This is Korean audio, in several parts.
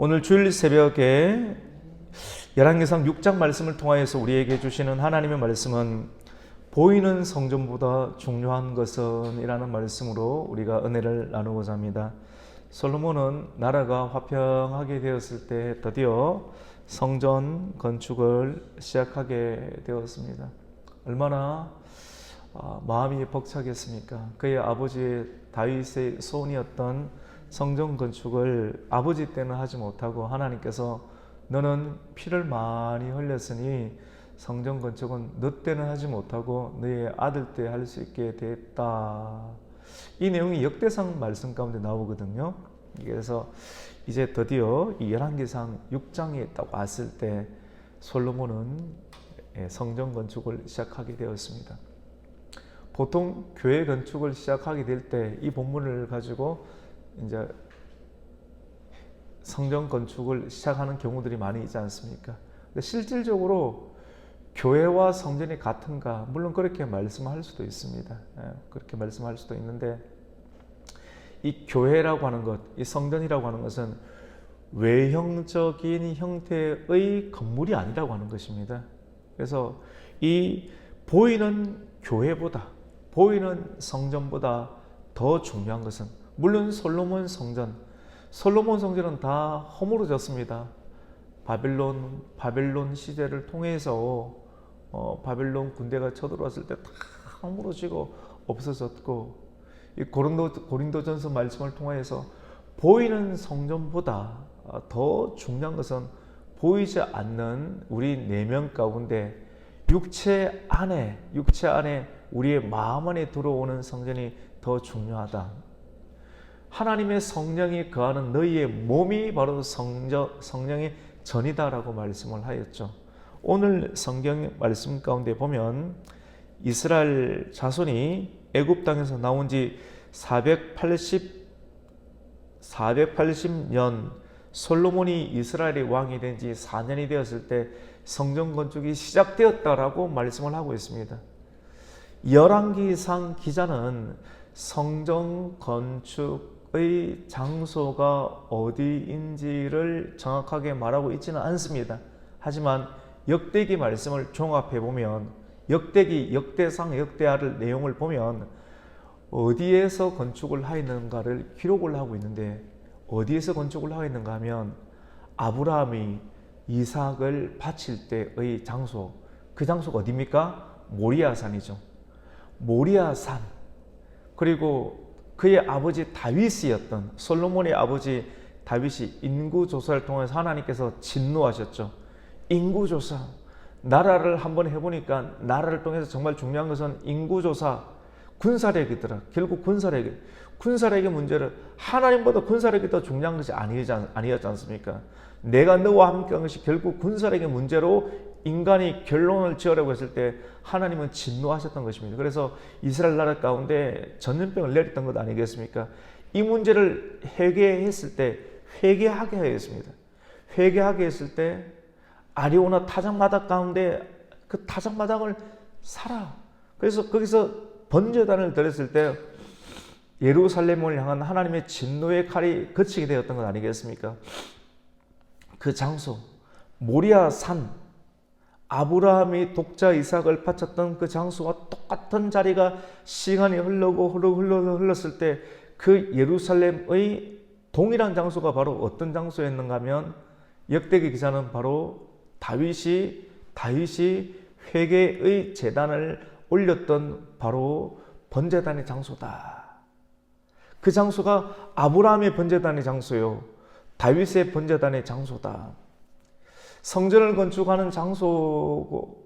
오늘 주일 새벽에 열왕기상 6장 말씀을 통하여서 우리에게 주시는 하나님의 말씀은 보이는 성전보다 중요한 것은 이라는 말씀으로 우리가 은혜를 나누고자 합니다. 솔로몬은 나라가 화평하게 되었을 때 드디어 성전 건축을 시작하게 되었습니다. 얼마나 마음이 벅차겠습니까? 그의 아버지 다윗의 소원이었던 성전 건축을 아버지 때는 하지 못하고 하나님께서 너는 피를 많이 흘렸으니 성전 건축은 너 때는 하지 못하고 너의 아들 때 할 수 있게 됐다. 이 내용이 역대상 말씀 가운데 나오거든요. 그래서 이제 드디어 이 열왕기상 6장에 딱 왔을 때 솔로몬은 성전 건축을 시작하게 되었습니다. 보통 교회 건축을 시작하게 될 때 이 본문을 가지고 이제 성전 건축을 시작하는 경우들이 많이 있지 않습니까? 근데 실질적으로 교회와 성전이 같은가? 물론 그렇게 말씀할 수도 있습니다. 그렇게 말씀할 수도 있는데 이 교회라고 하는 것, 이 성전이라고 하는 것은 외형적인 형태의 건물이 아니라고 하는 것입니다. 그래서 이 보이는 교회보다, 보이는 성전보다 더 중요한 것은 물론 솔로몬 성전은 다 허물어졌습니다. 바벨론 시대를 통해서 바벨론 군대가 쳐들어왔을 때 다 허물어지고 없어졌고, 이 고린도전서 말씀을 통해서 보이는 성전보다 더 중요한 것은 보이지 않는 우리 내면 가운데 육체 안에 우리의 마음 안에 들어오는 성전이 더 중요하다. 하나님의 성령이 거하는 너희의 몸이 바로 성령의 전이다라고 말씀을 하였죠. 오늘 성경 말씀 가운데 보면 이스라엘 자손이 애굽 땅에서 나온 지 480년 솔로몬이 이스라엘의 왕이 된 지 4년이 되었을 때 성전 건축이 시작되었다라고 말씀을 하고 있습니다. 열왕기상 기자는 성전 건축의 장소가 어디인지를 정확하게 말하고 있지는 않습니다. 하지만 역대기 말씀을 종합해 보면 역대상 역대하를 내용을 보면 어디에서 건축을 하였는가를 기록을 하고 있는데, 어디에서 건축을 하였는가 하면 아브라함이 이삭을 바칠 때의 장소, 그 장소가 어디입니까? 모리아산이죠. 모리아산. 그리고 그의 아버지 다윗이었던 솔로몬의 아버지 다윗이 인구조사를 통해서 하나님께서 진노하셨죠. 인구조사. 나라를 한번 해보니까 나라를 통해서 정말 중요한 것은 인구조사, 군사력이더라. 결국 군사력의 문제를 하나님보다 군사력이 더 중요한 것이 아니었지 않습니까? 내가 너와 함께한 것이 결국 군사력의 문제로 인간이 결론을 지으려고 했을 때 하나님은 진노하셨던 것입니다. 그래서 이스라엘 나라 가운데 전염병을 내렸던 것 아니겠습니까? 이 문제를 회개했을 때 회개하게 하였습니다. 회개하게 했을 때 아리오나 타작마당 가운데 그 타작마당을 사라. 그래서 거기서 번제단을 드렸을 때 예루살렘을 향한 하나님의 진노의 칼이 거치게 되었던 것 아니겠습니까? 그 장소 모리아 산, 아브라함이 독자 이삭을 바쳤던 그 장소와 똑같은 자리가 시간이 흘렀을 때 그 예루살렘의 동일한 장소가 바로 어떤 장소였는가 하면 역대기 기자는 바로 다윗이 회개의 제단을 올렸던 바로 번제단의 장소다. 그 장소가 아브라함의 번제단의 장소요, 다윗의 번제단의 장소다. 성전을 건축하는 장소가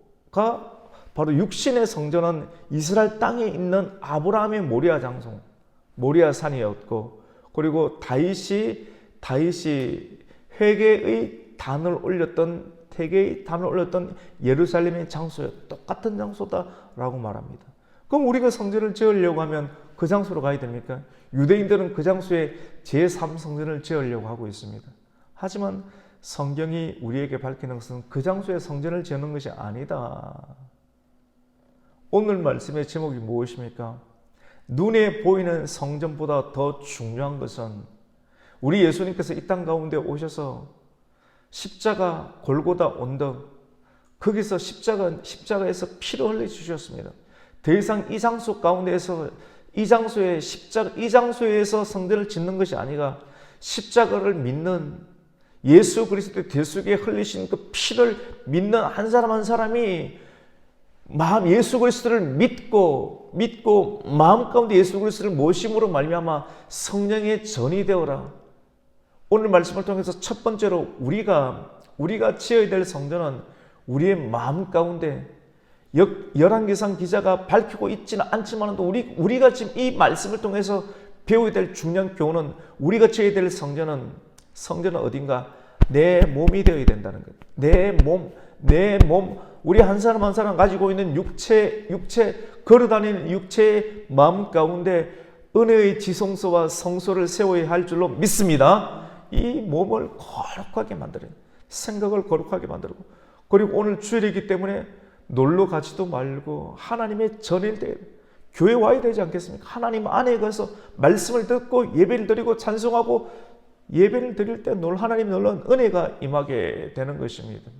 바로 육신의 성전은 이스라엘 땅에 있는 아브라함의 모리아 장소, 모리아 산이었고, 그리고 다윗이 회개의 단을 올렸던 예루살렘의 장소였, 똑같은 장소다라고 말합니다. 그럼 우리가 성전을 지으려고 하면 그 장소로 가야 됩니까? 유대인들은 그 장소에 제3성전을 지으려고 하고 있습니다. 하지만 성경이 우리에게 밝히는 것은 그 장소에 성전을 지는 것이 아니다. 오늘 말씀의 제목이 무엇입니까? 눈에 보이는 성전보다 더 중요한 것은 우리 예수님께서 이 땅 가운데 오셔서 십자가 골고다 언덕, 거기서 십자가에서 피를 흘려 주셨습니다. 더 이상 이 장소 가운데에서 이 장소에서 성전을 짓는 것이 아니라 십자가를 믿는 예수 그리스도의 대속에 흘리신 그 피를 믿는 한 사람 한 사람이 예수 그리스도를 믿고 마음 가운데 예수 그리스도를 모심으로 말미암아 성령의 전이 되어라. 오늘 말씀을 통해서 첫 번째로 우리가 지어야 될 성전은 우리의 마음 가운데 열왕기상 기자가 밝히고 있지는 않지만 우리가 지금 이 말씀을 통해서 배워야 될 중요한 교훈은 우리가 지어야 될 성전은 어딘가 내 몸이 되어야 된다는 거예요. 내 몸, 우리 한 사람 한 사람 가지고 있는 육체 걸어다니는 육체의 마음 가운데 은혜의 지성소와 성소를 세워야 할 줄로 믿습니다. 이 몸을 거룩하게 만들어요. 생각을 거룩하게 만들고, 그리고 오늘 주일이기 때문에 놀러 가지도 말고 하나님의 전일 때 교회 와야 되지 않겠습니까? 하나님 안에 가서 말씀을 듣고 예배를 드리고 찬송하고 예배를 드릴 때 하나님 놀라운 은혜가 임하게 되는 것입니다.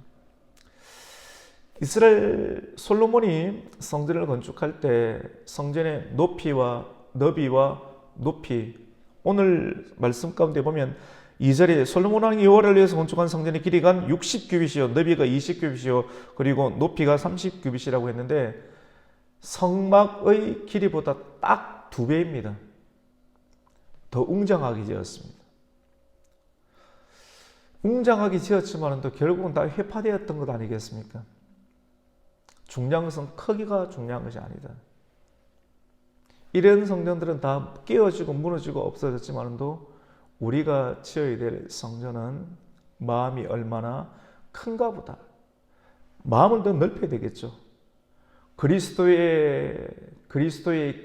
이스라엘 솔로몬이 성전을 건축할 때 성전의 높이와 너비와 높이, 오늘 말씀 가운데 보면 2절에 솔로몬 왕이 여호와를 위해서 건축한 성전의 길이가 60규빗이요 너비가 20규빗이요 그리고 높이가 30규빗이라고 했는데 성막의 길이보다 딱 2배입니다. 더 웅장하게 지었습니다. 웅장하게 지었지만 또 결국은 다 회파되었던 것 아니겠습니까? 중요한 것은 크기가 중요한 것이 아니다. 이런 성전들은 다 깨어지고 무너지고 없어졌지만도 우리가 지어야 될 성전은 마음이 얼마나 큰가 보다. 마음을 더 넓혀야 되겠죠. 그리스도의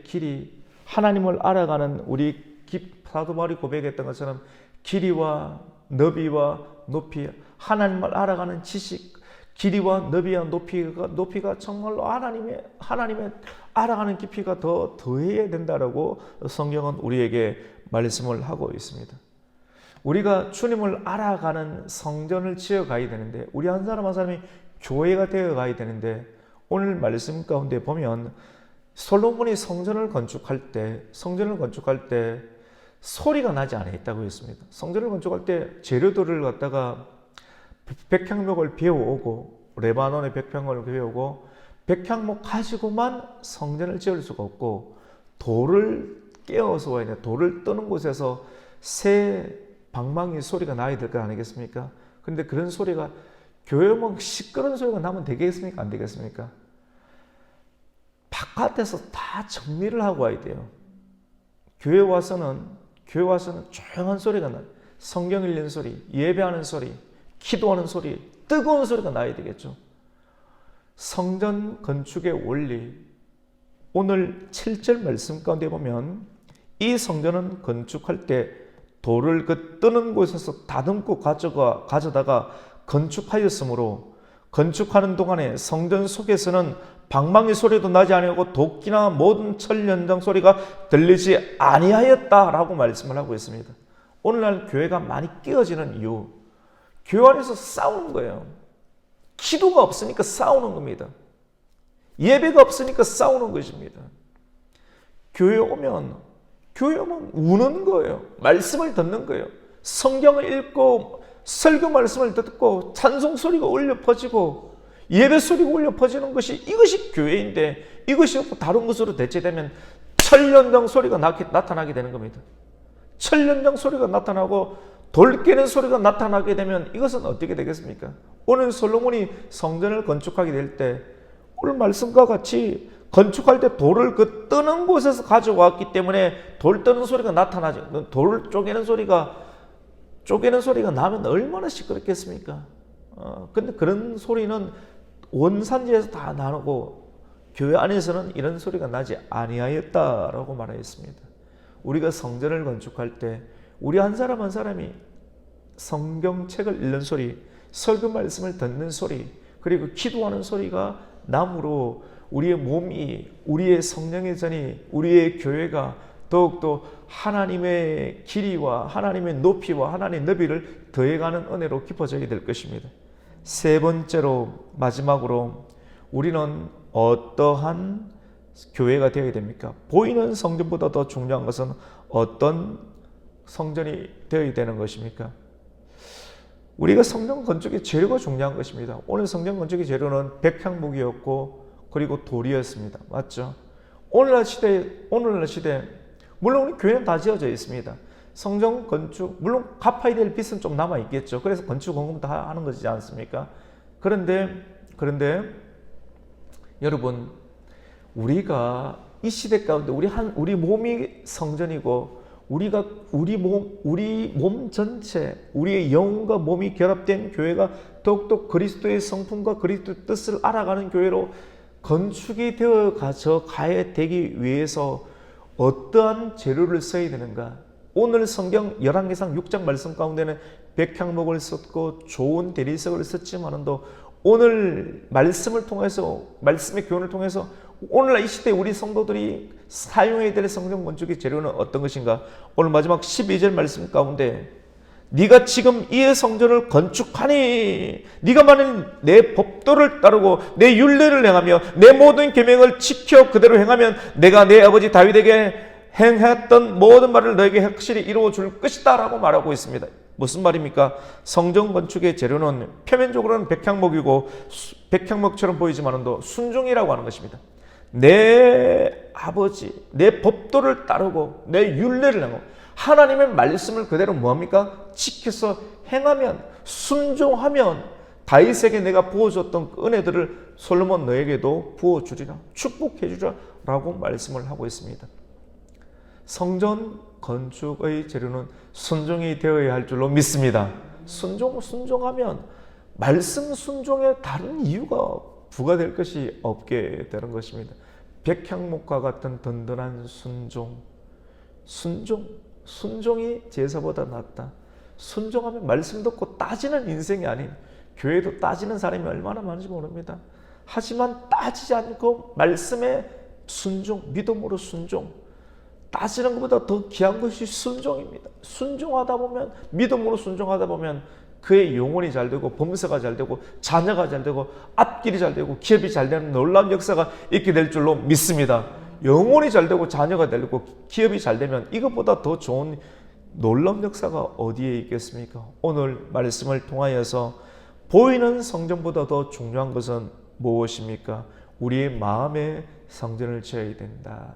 길이, 하나님을 알아가는 우리 사도 바울이 고백했던 것처럼 길이와 너비와 높이, 하나님을 알아가는 지식, 길이와 너비와 높이가 정말로 하나님의 알아가는 깊이가 더해야 된다라고 성경은 우리에게 말씀을 하고 있습니다. 우리가 주님을 알아가는 성전을 지어 가야 되는데, 우리 한 사람 한 사람이 교회가 되어 가야 되는데, 오늘 말씀 가운데 보면 솔로몬이 성전을 건축할 때 소리가 나지 않았다고 했습니다. 성전을 건축할 때 재료들을 갖다가 백향목을 베어오고, 레바논의 백향목을 베어오고, 백향목 가지고만 성전을 지을 수가 없고, 돌을 깨어서 와야 돼. 돌을 뜨는 곳에서 새 방망이 소리가 나야 될 거 아니겠습니까? 그런데 그런 소리가, 교회 오면 시끄러운 소리가 나면 되겠습니까? 안 되겠습니까? 바깥에서 다 정리를 하고 와야 돼요. 교회 와서는 조용한 소리가 나요. 성경 읽는 소리, 예배하는 소리, 기도하는 소리, 뜨거운 소리가 나야 되겠죠. 성전 건축의 원리, 오늘 7절 말씀 가운데 보면 이 성전은 건축할 때 돌을 그 뜨는 곳에서 다듬고 가져다가 건축하였으므로 건축하는 동안에 성전 속에서는 방망이 소리도 나지 아니하고 도끼나 모든 철 연장 소리가 들리지 아니하였다라고 말씀을 하고 있습니다. 오늘날 교회가 많이 깨어지는 이유, 교회 안에서 싸우는 거예요. 기도가 없으니까 싸우는 겁니다. 예배가 없으니까 싸우는 것입니다. 교회 오면 우는 거예요. 말씀을 듣는 거예요. 성경을 읽고 설교 말씀을 듣고 찬송 소리가 울려 퍼지고 예배 소리가 울려 퍼지는 이것이 교회인데, 이것이 없고 다른 것으로 대체되면 철연장 소리가 나타나게 되는 겁니다. 철연장 소리가 나타나고 돌 깨는 소리가 나타나게 되면 이것은 어떻게 되겠습니까? 오늘 솔로몬이 성전을 건축하게 될 때 오늘 말씀과 같이 건축할 때 돌을 그 뜨는 곳에서 가져왔기 때문에 돌 뜨는 소리가 나타나죠. 돌 쪼개는 소리가 나면 얼마나 시끄럽겠습니까? 근데 그런 소리는 원산지에서 다 나누고 교회 안에서는 이런 소리가 나지 아니하였다라고 말하였습니다. 우리가 성전을 건축할 때 우리 한 사람 한 사람이 성경책을 읽는 소리, 설교 말씀을 듣는 소리, 그리고 기도하는 소리가 남으로 우리의 몸이, 우리의 성령의 전이, 우리의 교회가 더욱더 하나님의 길이와 하나님의 높이와 하나님의 너비를 더해가는 은혜로 깊어져야 될 것입니다. 세 번째로 마지막으로 우리는 어떠한 교회가 되어야 됩니까? 보이는 성전보다 더 중요한 것은 어떤 성전이 되어야 되는 것입니까? 우리가 성전 건축의 재료가 중요한 것입니다. 오늘 성전 건축의 재료는 백향목이었고 그리고 돌이었습니다. 맞죠? 오늘날 시대 물론 우리 교회는 다 지어져 있습니다. 성전 건축 물론 갚아야 될 빚은 좀 남아 있겠죠. 그래서 건축 공금 다 하는 것이지 않습니까? 그런데 여러분 우리가 이 시대 가운데 우리 몸이 성전이고 우리 몸 전체 우리의 영혼과 몸이 결합된 교회가 더욱더 그리스도의 성품과 그리스도의 뜻을 알아가는 교회로 건축이 되어 가야 되기 위해서 어떠한 재료를 써야 되는가? 오늘 성경 열왕기상 6장 말씀 가운데는 백향목을 썼고 좋은 대리석을 썼지만도 오늘 말씀을 통해서 말씀의 교훈을 통해서 오늘날 이 시대 우리 성도들이 사용해야 될 성전 건축의 재료는 어떤 것인가? 오늘 마지막 12절 말씀 가운데 네가 지금 이 성전을 건축하니 네가 만일 내 법도를 따르고 내 율례를 행하며 내 모든 계명을 지켜 그대로 행하면 내가 내 아버지 다윗에게 행했던 모든 말을 너에게 확실히 이루어 줄 것이다 라고 말하고 있습니다. 무슨 말입니까? 성전 건축의 재료는 표면적으로는 백향목이고 백향목처럼 보이지만도 순종이라고 하는 것입니다. 내 아버지, 내 법도를 따르고 내 율례를 행하고 하나님의 말씀을 그대로 뭐합니까? 지켜서 행하면 순종하면 다윗에게 내가 부어줬던 그 은혜들을 솔로몬 너에게도 부어주리라 축복해주리라 라고 말씀을 하고 있습니다. 성전 건축의 재료는 순종이 되어야 할 줄로 믿습니다. 순종하면 말씀 순종에 다른 이유가 부과될 것이 없게 되는 것입니다. 백향목과 같은 든든한 순종이 제사보다 낫다. 순종하면 말씀 듣고 따지는 인생이 아닌 교회도 따지는 사람이 얼마나 많은지 모릅니다. 하지만 따지지 않고 말씀에 순종, 믿음으로 순종. 따지는 것보다 더 귀한 것이 순종입니다. 순종하다 보면 믿음으로 순종하다 보면 그의 영혼이 잘 되고 범사가 잘 되고 자녀가 잘 되고 앞길이 잘 되고 기업이 잘 되는 놀라운 역사가 있게 될 줄로 믿습니다. 영혼이 잘 되고 자녀가 되고 기업이 잘 되면 이것보다 더 좋은 놀라운 역사가 어디에 있겠습니까? 오늘 말씀을 통하여서 보이는 성전보다 더 중요한 것은 무엇입니까? 우리의 마음의 성전을 지어야 된다.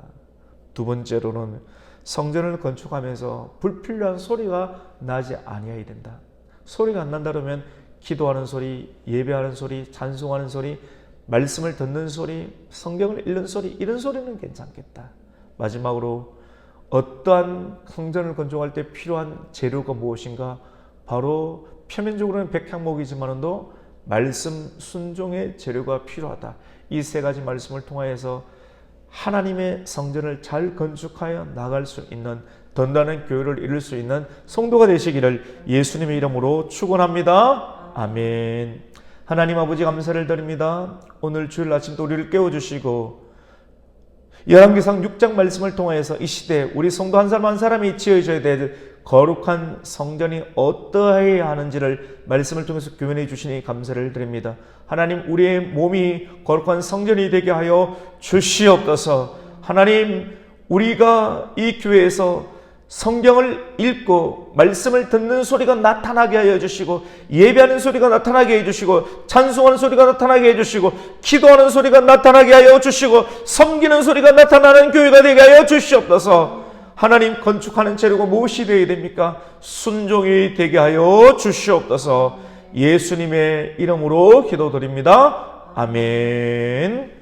두 번째로는 성전을 건축하면서 불필요한 소리가 나지 아니어야 된다. 소리가 안 난다 그러면 기도하는 소리, 예배하는 소리, 찬송하는 소리, 말씀을 듣는 소리, 성경을 읽는 소리 이런 소리는 괜찮겠다. 마지막으로 어떠한 성전을 건축할 때 필요한 재료가 무엇인가? 바로 표면적으로는 백향목이지만도 말씀 순종의 재료가 필요하다. 이 세 가지 말씀을 통하여서 하나님의 성전을 잘 건축하여 나갈 수 있는 든든한 교회를 이룰 수 있는 성도가 되시기를 예수님의 이름으로 축원합니다. 아멘. 하나님 아버지 감사를 드립니다. 오늘 주일 아침도 우리를 깨워주시고 열왕기상 6장 말씀을 통해서 이 시대 우리 성도 한 사람 한 사람이 지어져야 될 거룩한 성전이 어떠해야 하는지를 말씀을 통해서 교훈해 주시니 감사를 드립니다. 하나님 우리의 몸이 거룩한 성전이 되게 하여 주시옵소서. 하나님 우리가 이 교회에서 성경을 읽고 말씀을 듣는 소리가 나타나게 하여 주시고 예배하는 소리가 나타나게 해주시고 찬송하는 소리가 나타나게 해주시고 기도하는 소리가 나타나게 하여 주시고 섬기는 소리가 나타나는 교회가 되게 하여 주시옵소서. 하나님 건축하는 재료가 무엇이 되어야 됩니까? 순종이 되게 하여 주시옵소서. 예수님의 이름으로 기도드립니다. 아멘.